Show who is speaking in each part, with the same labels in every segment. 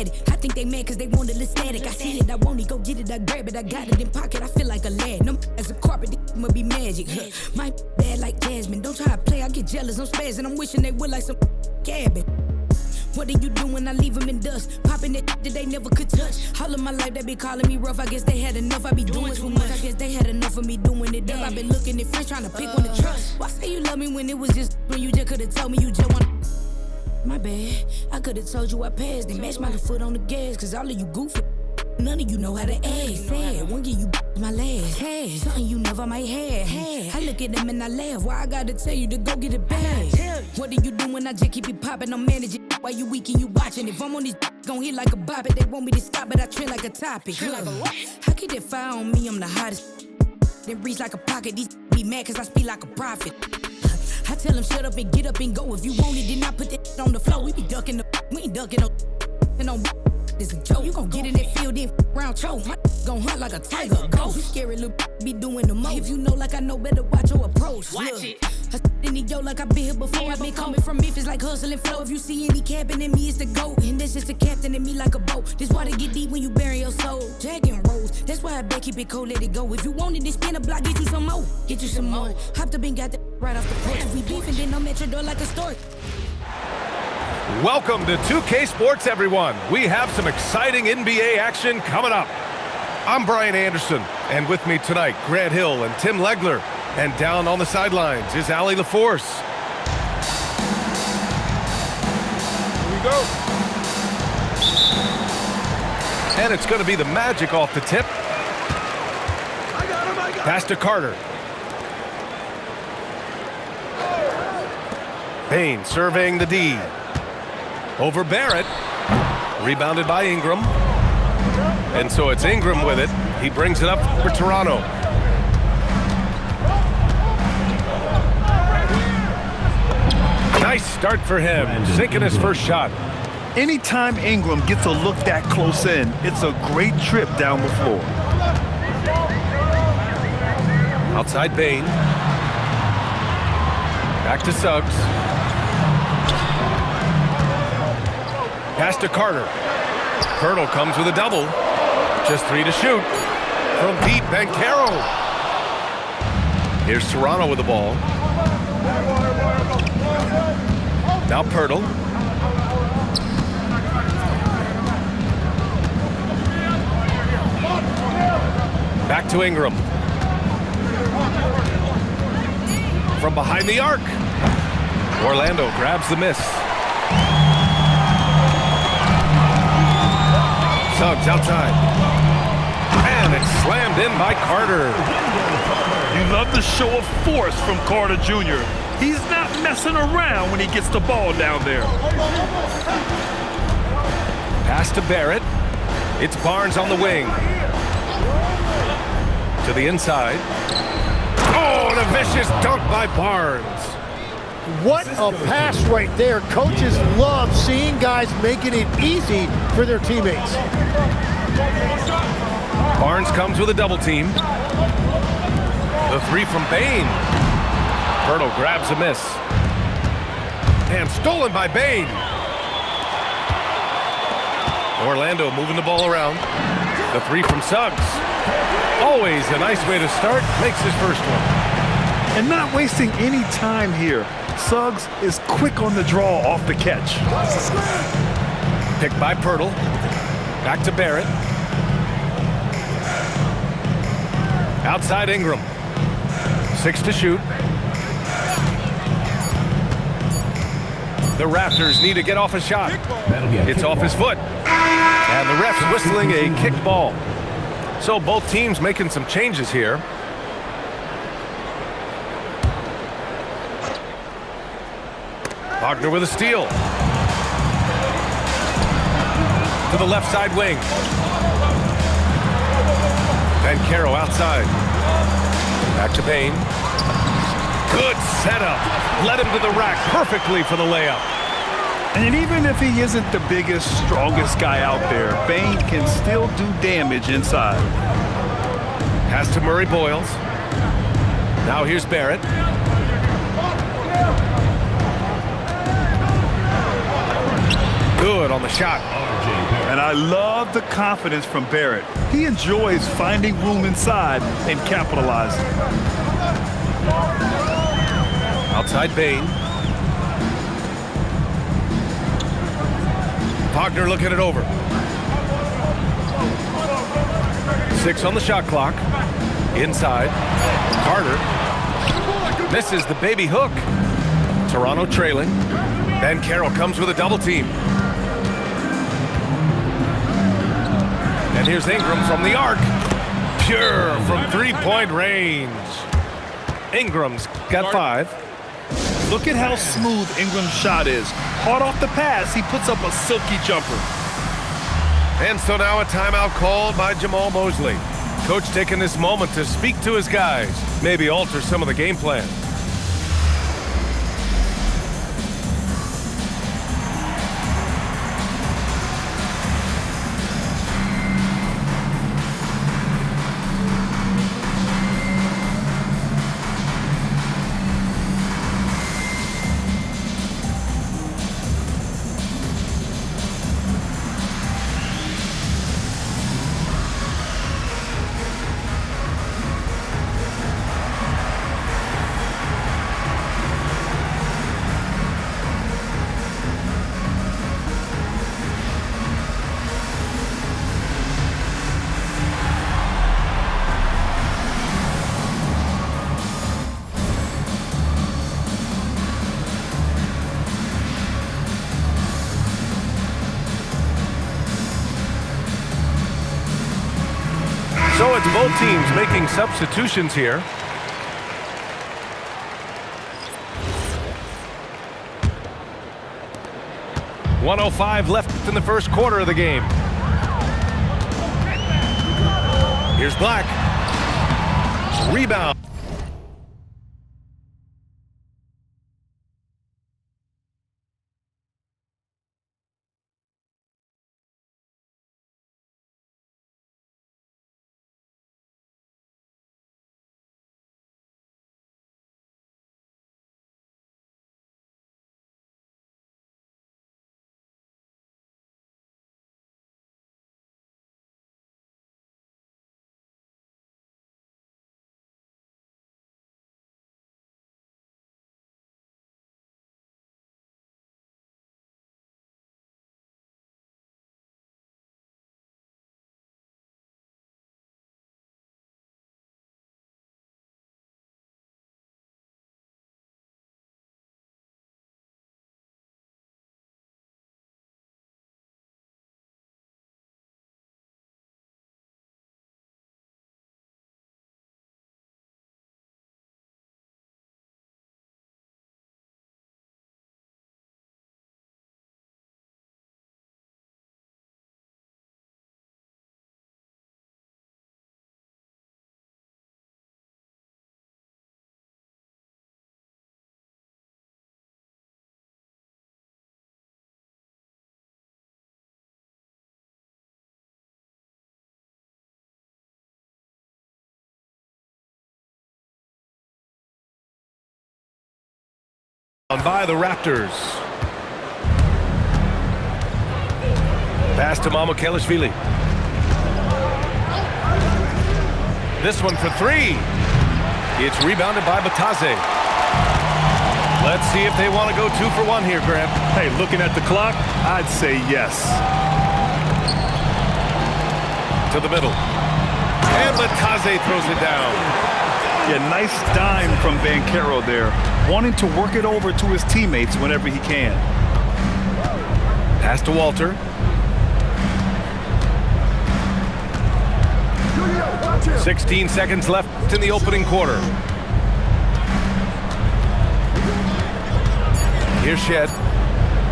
Speaker 1: addict. I think they mad cause they want a little static. I see it, I want it, go get it, I grab it, I got it in pocket, I feel like a lad. No as a carpet, this must be magic. My bad like Jasmine, don't try to play, I get jealous, I'm spazzing, I'm wishing they would like some cabin. What do you do when I leave them in dust? Popping that they never could touch. All of my life they be calling me rough. I guess they had enough. I be doing too much. I guess they had enough of me doing it up. I been looking at friends trying to pick one to trust. Why say you love me when it was just when you just could have told me you just want? My bad. I could have told you I passed and matched my foot on the gas. Cause all of you goofy. None of you know how to act. Sad, one give you my last. Hey, something you never might have. Hey, I look at them and I laugh. Why I gotta tell you to go get it back? What do you do when I just keep it popping? I'm managing while you weak and you watching. If I'm on this gon' hit like a bop it. They want me to stop it, I trend like a topic. How keep that fire on me? I'm the hottest. Then reach like a pocket. These be mad cause I speak like a prophet. I tell them shut up and get up and go. If you want it, then I put that on the floor. We be ducking the, we ain't ducking no. It's a joke. You gon' get in that field, then round choke. My gon' hunt like a tiger, ghost. You scary little be doing the most. If you know like I know, better watch your approach. Watch it. I in the yo like I been here before. I been coming from Memphis like hustling flow. If you see any capping in me, it's the GOAT. And that's just a captain in me like a boat. This water get deep when you bury your soul. Jack and Rose, that's why I bet keep it cold, let it go. If you want it, then spin a block, get you some more. Get you some more. Hopped up and got that right off the porch. If we beefing, then I'm at your door like a stork.
Speaker 2: Welcome to 2K Sports, everyone. We have some exciting NBA action coming up. I'm Brian Anderson, and with me tonight, Grant Hill and Tim Legler. And down on the sidelines is Allie LaForce. Here we go. And it's going to be the Magic off the tip. Pass to Carter. Payne surveying the D. Over Barrett. Rebounded by Ingram. And so it's Ingram with it. He brings it up for Toronto. Nice start for him, sinking his first shot.
Speaker 3: Anytime Ingram gets a look that close in, it's a great trip down the floor.
Speaker 2: Outside Payne. Back to Suggs. Pass to Carter. Pirtle comes with a double. Just 3 to shoot. From Pete Bancaro. Here's Toronto with the ball. Now Pirtle. Back to Ingram. From behind the arc. Orlando grabs the miss. Suggs outside. And it's slammed in by Carter.
Speaker 3: You love the show of force from Carter Jr. He's not messing around when he gets the ball down there.
Speaker 2: Pass to Barrett. It's Barnes on the wing. To the inside. Oh, and a vicious dunk by Barnes.
Speaker 4: What a pass right there. Coaches love seeing guys making it easy for their teammates.
Speaker 2: Barnes comes with a double team. The 3 from Bane. Pirtle grabs a miss. And stolen by Bane. Orlando moving the ball around. The 3 from Suggs. Always a nice way to start. Makes his first one.
Speaker 3: And not wasting any time here. Suggs is quick on the draw off the catch.
Speaker 2: Picked by Pirtle. Back to Barrett. Outside Ingram. 6 to shoot. The Raptors need to get off a shot. It's off his foot. And the ref's whistling a kicked ball. So both teams making some changes here. Wagner with a steal. To the left side wing. Bancaro outside. Back to Payne. Good setup. Led him to the rack perfectly for the layup.
Speaker 3: And even if he isn't the biggest, strongest guy out there, Bane can still do damage inside.
Speaker 2: Pass to Murray Boyles. Now here's Barrett. Good on the shot.
Speaker 3: And I love the confidence from Barrett. He enjoys finding room inside and capitalizing.
Speaker 2: Outside Bain. Wagner looking it over. 6 on the shot clock. Inside. Carter misses the baby hook. Toronto trailing. Ben Carroll comes with a double team. And here's Ingram from the arc. Pure from three-point range. Ingram's got 5.
Speaker 3: Look at how smooth Ingram's shot is. Hard off the pass, he puts up a silky jumper.
Speaker 2: And so now a timeout called by Jamal Mosley. Coach taking this moment to speak to his guys, maybe alter some of the game plan. So it's both teams making substitutions here. .105 left in the first quarter of the game. Here's Black. Rebound. By the Raptors. Pass to Mamukelashvili. This one for 3. It's rebounded by Batase. Let's see if they want to go 2 for 1 here, Grant.
Speaker 3: Hey, looking at the clock, I'd say yes.
Speaker 2: To the middle. And Batase throws it down.
Speaker 3: Yeah, nice dime from Banchero there, wanting to work it over to his teammates whenever he can.
Speaker 2: Pass to Walter.
Speaker 5: Julia,
Speaker 2: 16 seconds left in the opening quarter. Here's Shed.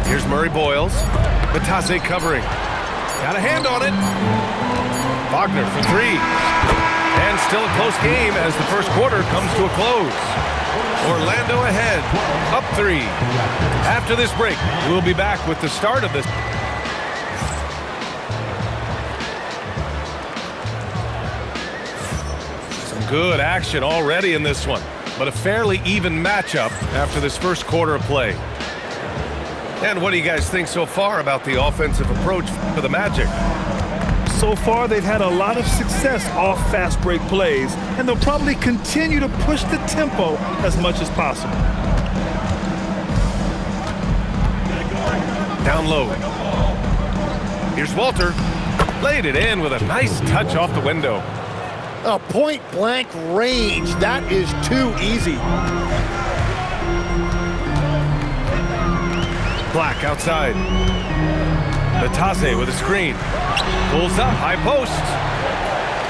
Speaker 2: Here's Murray Boyles. Batase covering. Got a hand on it. Wagner for 3. And still a close game as the first quarter comes to a close. Orlando ahead, up 3. After this break, we'll be back with the start of this. Some good action already in this one, but a fairly even matchup after this first quarter of play. And what do you guys think so far about the offensive approach for the Magic?
Speaker 3: So far, they've had a lot of success off fast break plays, and they'll probably continue to push the tempo as much as possible.
Speaker 2: Down low. Here's Walter. Laid it in with a nice touch off the window.
Speaker 4: A point-blank range. That is too easy.
Speaker 2: Black outside. Batase with a screen. Pulls up, high post.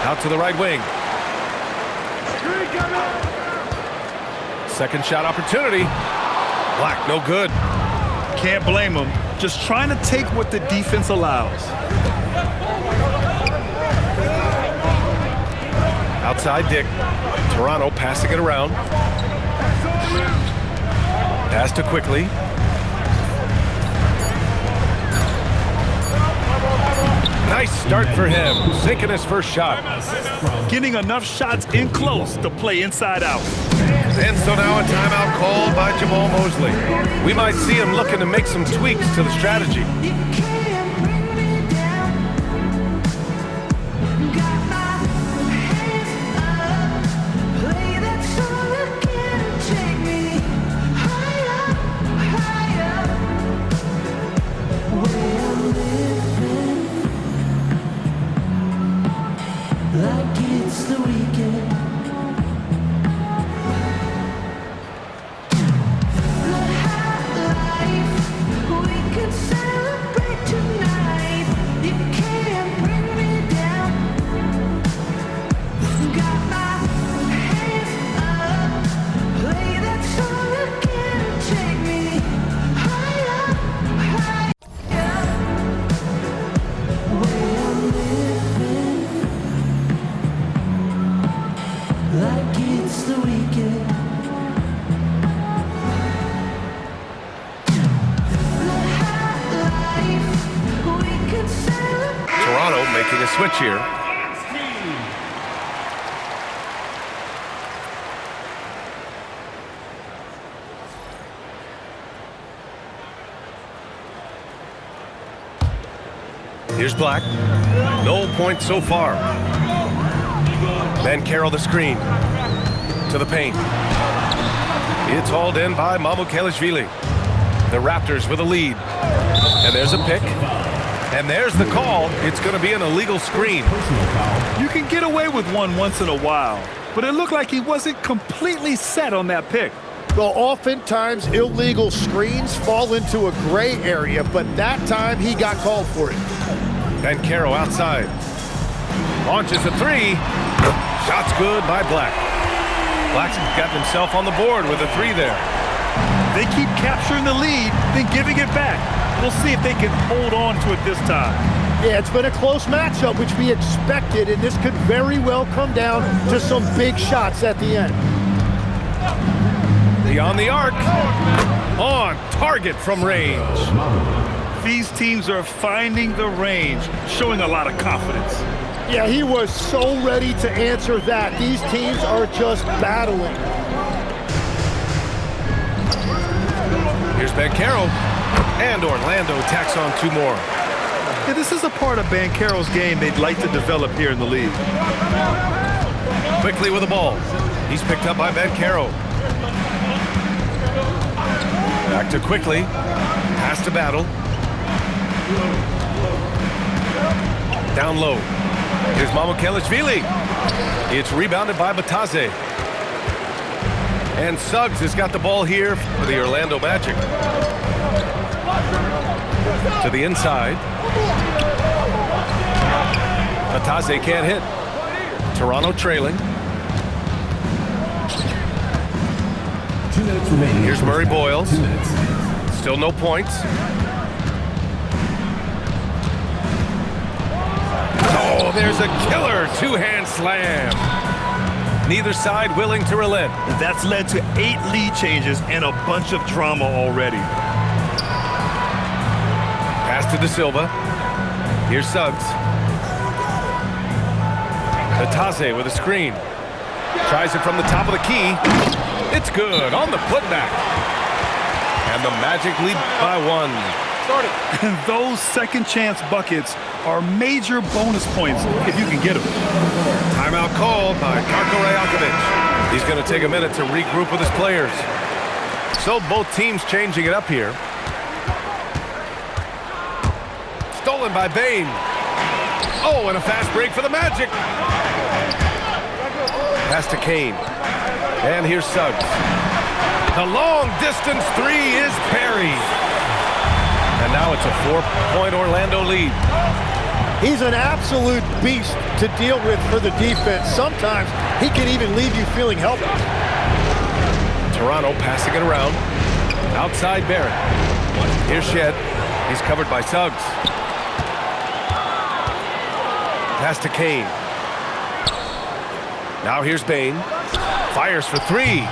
Speaker 2: Out to the right wing. Second shot opportunity. Black, no good.
Speaker 3: Can't blame him. Just trying to take what the defense allows.
Speaker 2: Outside Dick. Toronto passing it around. Pass to Quickly. Nice start for him. Sinking his first shot.
Speaker 3: Getting enough shots in close to play inside out.
Speaker 2: And so now a timeout called by Jamal Mosley. We might see him looking to make some tweaks to the strategy. Making a switch here. Here's Black. No points so far. Banchero the screen. To the paint. It's hauled in by Mamukelashvili. The Raptors with a lead. And there's a pick. And there's the call. It's going to be an illegal screen.
Speaker 3: You can get away with one once in a while, but it looked like he wasn't completely set on that pick.
Speaker 4: Well, oftentimes illegal screens fall into a gray area, but that time he got called for it.
Speaker 2: Banchero outside. Launches a three. Shot's good by Black. Black's got himself on the board with a three there.
Speaker 3: They keep capturing the lead, then giving it back. We'll see if they can hold on to it this time.
Speaker 4: Yeah, it's been a close matchup, which we expected, and this could very well come down to some big shots at the end.
Speaker 2: Beyond the arc. On target from range.
Speaker 3: These teams are finding the range, showing a lot of confidence.
Speaker 4: Yeah, he was so ready to answer that. These teams are just battling.
Speaker 2: Here's Banchero. And Orlando tacks on two more.
Speaker 3: Yeah, this is a part of Banchero's game they'd like to develop here in the league.
Speaker 2: Quickly with the ball. He's picked up by Banchero. Back to Quickly. Pass to Battle. Down low. Here's Mamukelashvili. It's rebounded by Batase. And Suggs has got the ball here for the Orlando Magic. To the inside. Batase can't hit. Toronto trailing. Here's Murray Boyles. Still no points. Oh, there's a killer two-hand slam. Neither side willing to relent.
Speaker 3: That's led to 8 lead changes and a bunch of drama already.
Speaker 2: Pass to De Silva. Here's Suggs. Batase with a screen. Tries it from the top of the key. It's good on the putback. And And the Magic lead by 1.
Speaker 3: And those second chance buckets are major bonus points if you can get them.
Speaker 2: Timeout called by Darko Rajakovic. He's going to take a minute to regroup with his players. So both teams changing it up here. Stolen by Bane. Oh, and a fast break for the Magic. Pass to Kane. And here's Suggs. The long distance three is buried. And now it's a 4-point Orlando lead.
Speaker 4: He's an absolute beast to deal with for the defense. Sometimes he can even leave you feeling helpless.
Speaker 2: Toronto passing it around. Outside Barrett. Here's Shed. He's covered by Suggs. Pass to Kane. Now here's Bane. Fires for three.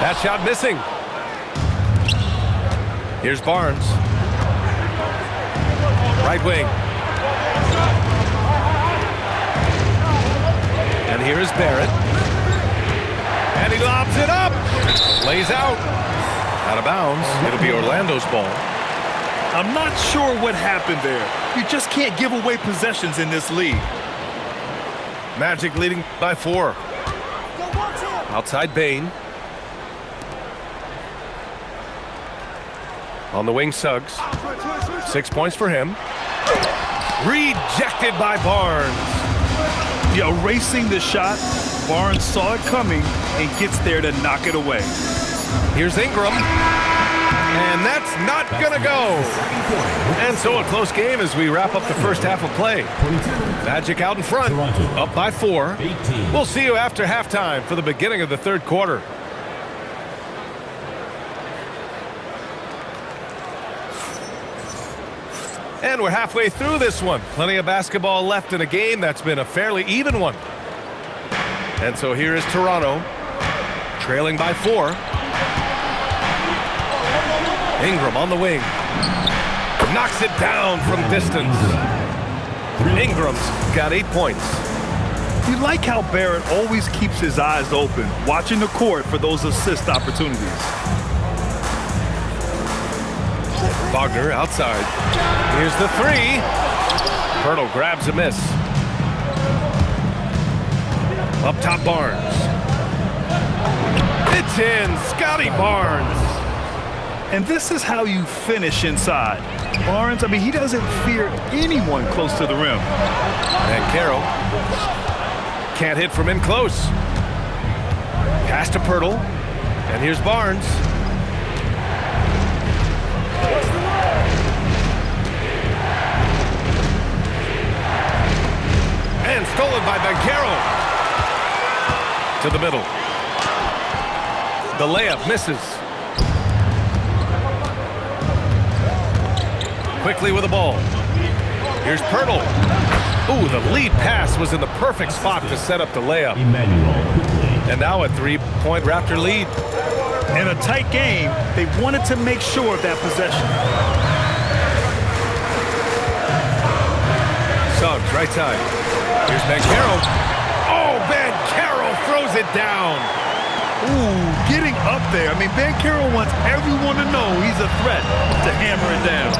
Speaker 2: That shot missing. Here's Barnes. Right wing. And here is Barrett. And he lobs it up. Lays out. Out of bounds. It'll be Orlando's ball.
Speaker 3: I'm not sure what happened there. You just can't give away possessions in this league.
Speaker 2: Magic leading by 4. Outside Bane. On the wing, Suggs. 6 points for him. Rejected by Barnes.
Speaker 3: Yeah, erasing the shot. Barnes saw it coming and gets there to knock it away.
Speaker 2: Here's Ingram. And that's not going to go. And so a close game as we wrap up the first half of play. Magic out in front, up by 4. We'll see you after halftime for the beginning of the third quarter. And we're halfway through this one. Plenty of basketball left in a game that's been a fairly even one. And so here is Toronto, trailing by 4. Ingram on the wing. Knocks it down from distance. Ingram's got 8 points.
Speaker 3: You like how Barrett always keeps his eyes open, watching the court for those assist opportunities.
Speaker 2: Wagner outside. Here's the 3. Pirtle grabs a miss. Up top, Barnes. It's in. Scotty Barnes.
Speaker 3: And this is how you finish inside. Barnes, I mean, he doesn't fear anyone close to the rim.
Speaker 2: And Carroll can't hit from in close. Pass to Pirtle. And here's Barnes. And stolen by Banchero. To the middle. The layup misses. Quickly with the ball. Here's Pirtle. Ooh, the lead pass was in the perfect spot to set up the layup. And now a 3-point Raptor lead.
Speaker 3: In a tight game, they wanted to make sure of that possession.
Speaker 2: Suggs, right side. Here's Banchero. Oh, Banchero throws it down.
Speaker 3: Ooh, getting up there. I mean, Banchero wants everyone to know he's a threat to hammer it down.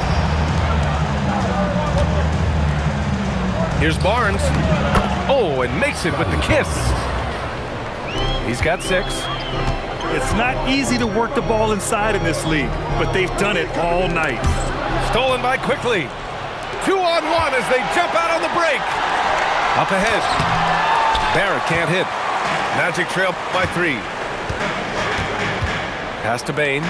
Speaker 3: Here's Barnes. Oh, and makes it with the kiss. He's got 6. It's not easy to work the ball inside in this league, but they've done it all night.
Speaker 2: Stolen by Quickly. 2-on-1 as they jump out on the break. Up ahead. Barrett can't hit. Magic trail by 3. Pass to Bane.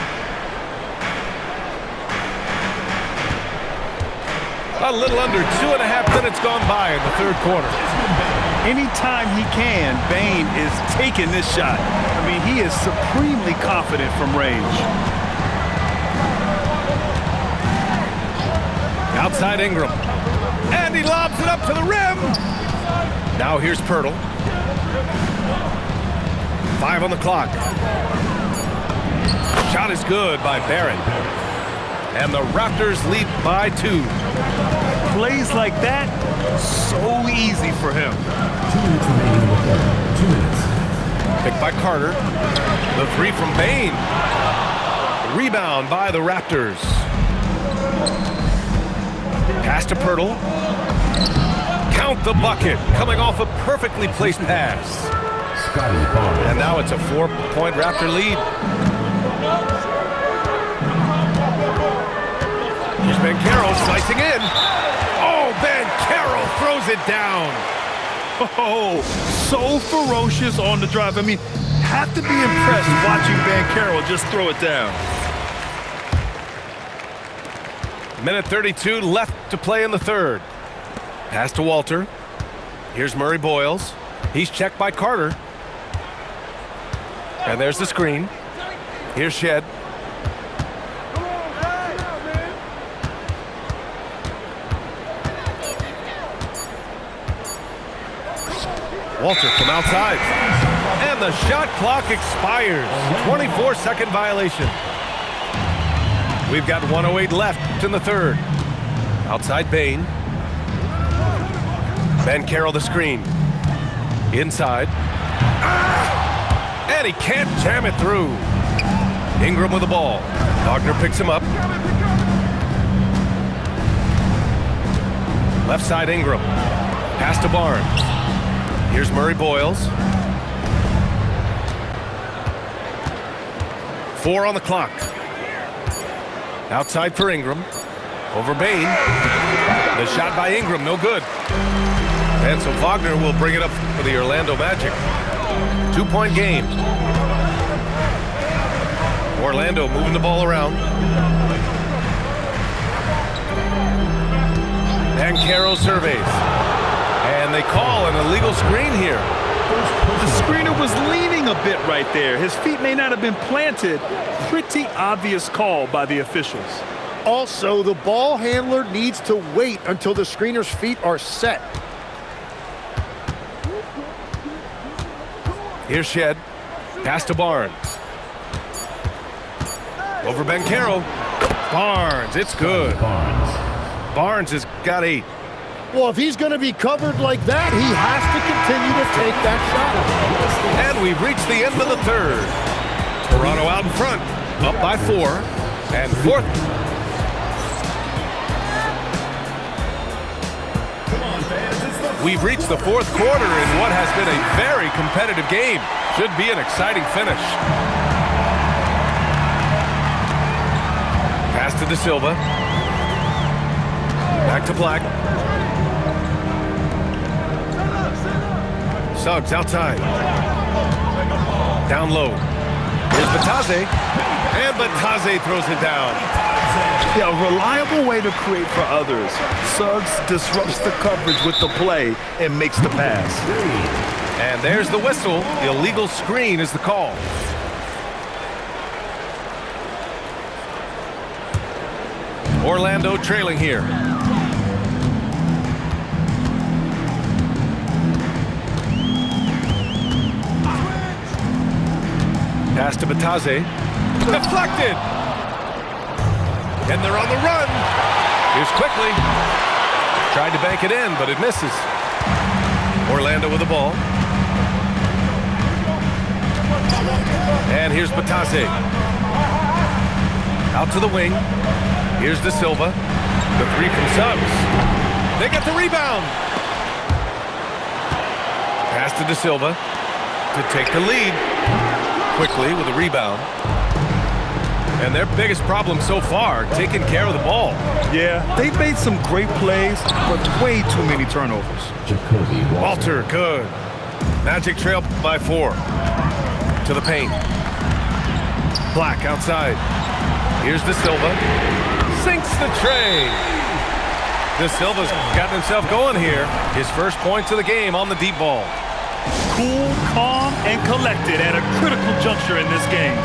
Speaker 2: A little under 2.5 minutes gone by in the third quarter.
Speaker 3: Anytime he can, Bane is taking this shot. I mean, he is supremely confident from range.
Speaker 2: Outside Ingram. And he lobs it up to the rim. Now here's Pirtle. 5 on the clock. Shot is good by Barrett. And the Raptors lead by 2. Plays like that, so easy for him.
Speaker 5: 2 minutes remaining in the third. 2 minutes.
Speaker 2: Picked by Carter. The 3 from Bane. Rebound by the Raptors. Pass to Pirtle. Count the bucket, coming off a perfectly placed pass. And now it's a 4-point Raptor lead. Here's Banchero slicing in. Oh, Banchero throws it down.
Speaker 3: Oh, so ferocious on the drive. I mean, have to be impressed watching Banchero just throw it down.
Speaker 2: Minute 32 left to play in the third. Pass to Walter. Here's Murray Boyles. He's checked by Carter. And there's the screen. Here's Shed. Walter from outside. And the shot clock expires. 24-second violation. We've got 1:08 left in the third. Outside Bain. Banchero the screen. Inside. And he can't jam it through. Ingram with the ball. Wagner picks him up. Left side Ingram. Pass to Barnes. Here's Murray Boyles. 4 on the clock. Outside for Ingram. Over Bain. The shot by Ingram, no good. And so Wagner will bring it up for the Orlando Magic. 2-point game. Orlando moving the ball around. Banchero surveys. And they call an illegal screen here.
Speaker 3: The screener was leaning a bit right there. His feet may not have been planted. Pretty obvious call by the officials.
Speaker 4: Also, the ball handler needs to wait until the screener's feet are set.
Speaker 2: Here's Shed. Pass to Barnes. Over Banchero. Barnes, it's good. Barnes has got 8.
Speaker 4: Well, if he's going to be covered like that, he has to continue to take that shot.
Speaker 2: And we've reached the end of the third. Toronto out in front, up by 4. And fourth. We've reached the fourth quarter in what has been a very competitive game. Should be an exciting finish. Pass to De Silva. Back to Black. Suggs outside. Down low. Here's Batase. And Batase throws it down.
Speaker 3: Yeah, a reliable way to create for others. Suggs disrupts the coverage with the play and makes the pass.
Speaker 2: And there's the whistle. The illegal screen is the call. Orlando trailing here. Pass to Batase. Deflected. And they're on the run. Here's Quickly. Tried to bank it in, but it misses. Orlando with the ball. And here's Batase. Out to the wing. Here's De Silva. The 3 from Suggs. They get the rebound. Pass to De Silva to take the lead. Quickly with a rebound. And their biggest problem so far, taking care of the ball.
Speaker 3: Yeah, they've made some great plays, but way too many turnovers.
Speaker 2: Walter, good. Magic trail by 4. To the paint. Black outside. Here's De Silva. Sinks the tray. De Silva's gotten himself going here. His first points of the game on the deep ball.
Speaker 3: Cool, calm, and collected at a critical juncture in this game.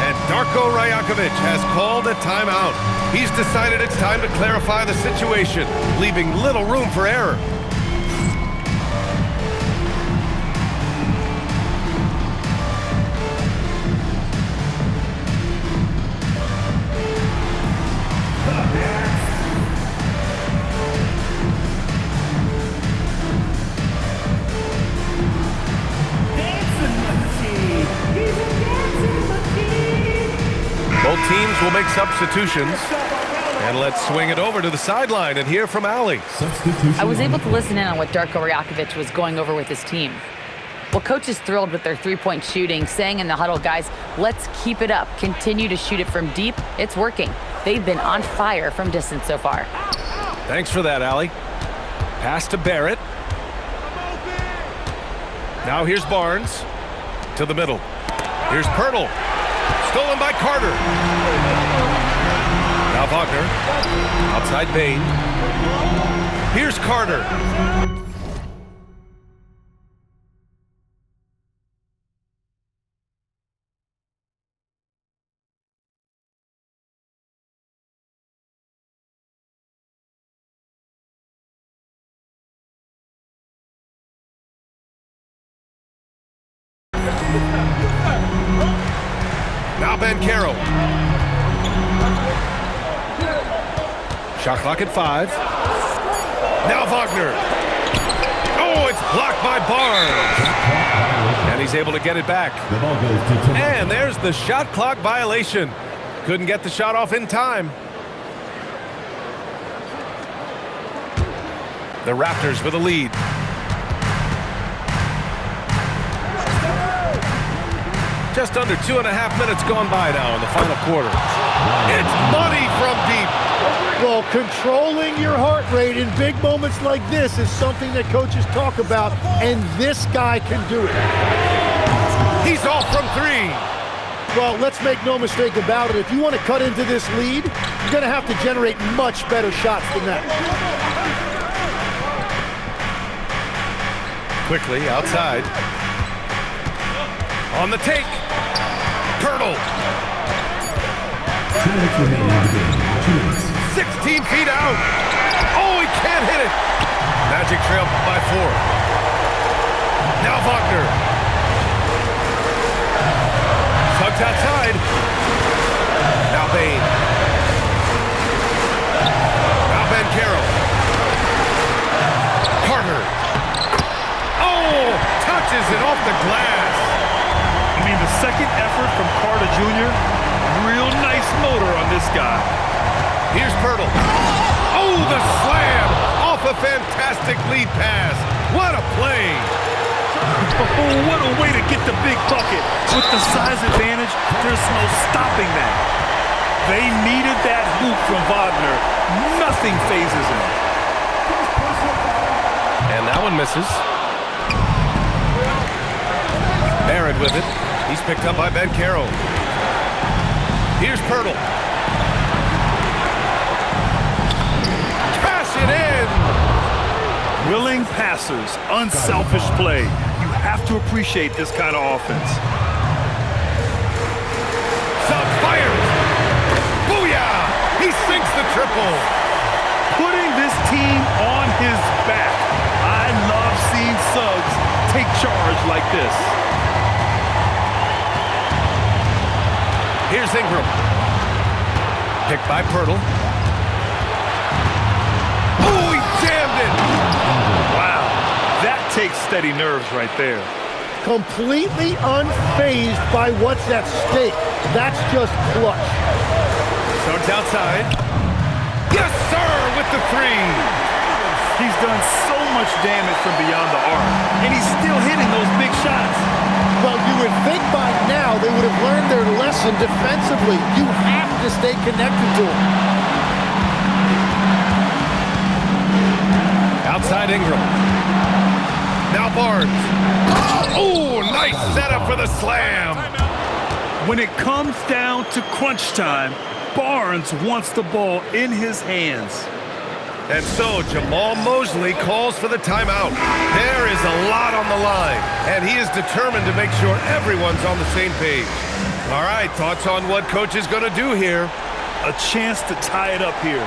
Speaker 2: And Darko Rajakovic has called a timeout. He's decided it's time to clarify the situation, leaving little room for error. make substitutions. And let's swing it over to the sideline and hear from Allie.
Speaker 5: Substitution.
Speaker 6: I was able to listen in on what Darko Rajakovic was going over with his team. Well, coach is thrilled with their three-point shooting, saying in the huddle, guys, let's keep it up. Continue to shoot it from deep. It's working. They've been on fire from distance so far.
Speaker 2: Thanks for that, Allie. Pass to Barrett. Now here's Barnes to the middle. Here's Pirtle. Stolen by Carter. Now Wagner. Outside Bain. Here's Carter. Now Bancaro. Shot clock at 5. Now Wagner. Oh, it's blocked by Barnes. And he's able to get it back.
Speaker 5: The ball goes to Toronto.
Speaker 2: And there's the shot clock violation. Couldn't get the shot off in time. The Raptors with a lead. Just under 2.5 minutes gone by now in the final quarter. It's money from deep.
Speaker 4: Well, controlling your heart rate in big moments like this is something that coaches talk about, and this guy can do it.
Speaker 2: He's off from 3.
Speaker 4: Well, let's make no mistake about it. If you want to cut into this lead, you're going to have to generate much better shots than that.
Speaker 2: Quickly outside. On the take. Pirtle.
Speaker 5: 2 minutes remaining in the game. 2 minutes.
Speaker 2: 16 feet out. Oh, he can't hit it. Magic trail by 4. Now Wagner. Tugs outside. Now Bain. Now Bancaro. Carter. Oh, touches it off the glass.
Speaker 3: I mean, the second effort from Carter Jr., real nice motor on this guy.
Speaker 2: Here's Pirtle. Oh, the slam off a fantastic lead pass. What a play.
Speaker 3: Oh, what a way to get the big bucket. With the size advantage, there's no stopping that. They needed that hoop from Wagner. Nothing phases him.
Speaker 2: And that one misses. Barrett with it. He's picked up by Bancaro. Here's Pirtle. Cash it in!
Speaker 3: Willing passers, unselfish play. You have to appreciate this kind of offense.
Speaker 2: Sub fires! Booyah! He sinks the triple!
Speaker 3: Putting this team on his back. I love seeing Suggs take charge like this.
Speaker 2: Here's Ingram. Picked by Pirtle. Oh, he jammed it!
Speaker 3: Wow, that takes steady nerves right there.
Speaker 4: Completely unfazed by what's at stake. That's just clutch.
Speaker 2: Starts outside. Yes, sir, with the 3.
Speaker 3: He's done so much damage from beyond the arc, and he's still hitting those big shots.
Speaker 4: Well, you would think by now they would have learned their lesson defensively. You have to stay connected to him.
Speaker 2: Outside Ingram. Now Barnes. Oh, nice setup for the slam.
Speaker 3: When it comes down to crunch time, Barnes wants the ball in his hands.
Speaker 2: And so Jamal Mosley calls for the timeout. There is a lot on the line, and he is determined to make sure everyone's on the same page. All right, thoughts on what coach is going to do here?
Speaker 3: A chance to tie it up here.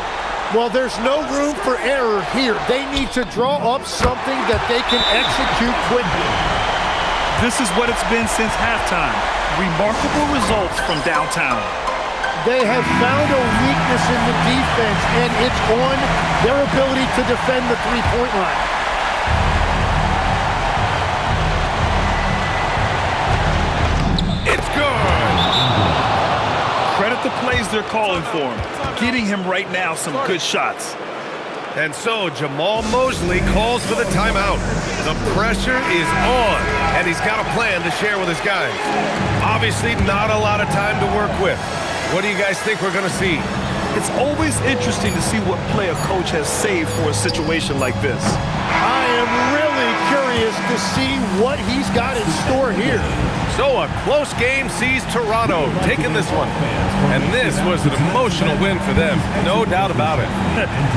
Speaker 4: Well, there's no room for error here. They need to draw up something that they can execute quickly.
Speaker 3: This is what it's been since halftime. Remarkable results from downtown.
Speaker 4: They have found a weakness in the defense, and it's on their ability to defend the three-point line.
Speaker 3: It's good. Credit the plays they're calling for him. Getting him right now some good shots.
Speaker 2: And so Jamal Mosley calls for the timeout. The pressure is on, and he's got a plan to share with his guys. Obviously not a lot of time to work with. What do you guys think we're going to see?
Speaker 3: It's always interesting to see what play a coach has saved for a situation like this.
Speaker 4: I am really curious to see what he's got in store here.
Speaker 2: So a close game sees Toronto taking this one. And this was an emotional win for them, no doubt about it.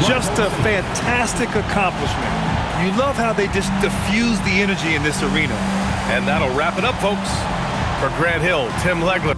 Speaker 3: Just a fantastic accomplishment. You love how they just diffuse the energy in this arena.
Speaker 2: And that'll wrap it up, folks. For Grant Hill, Tim Legler,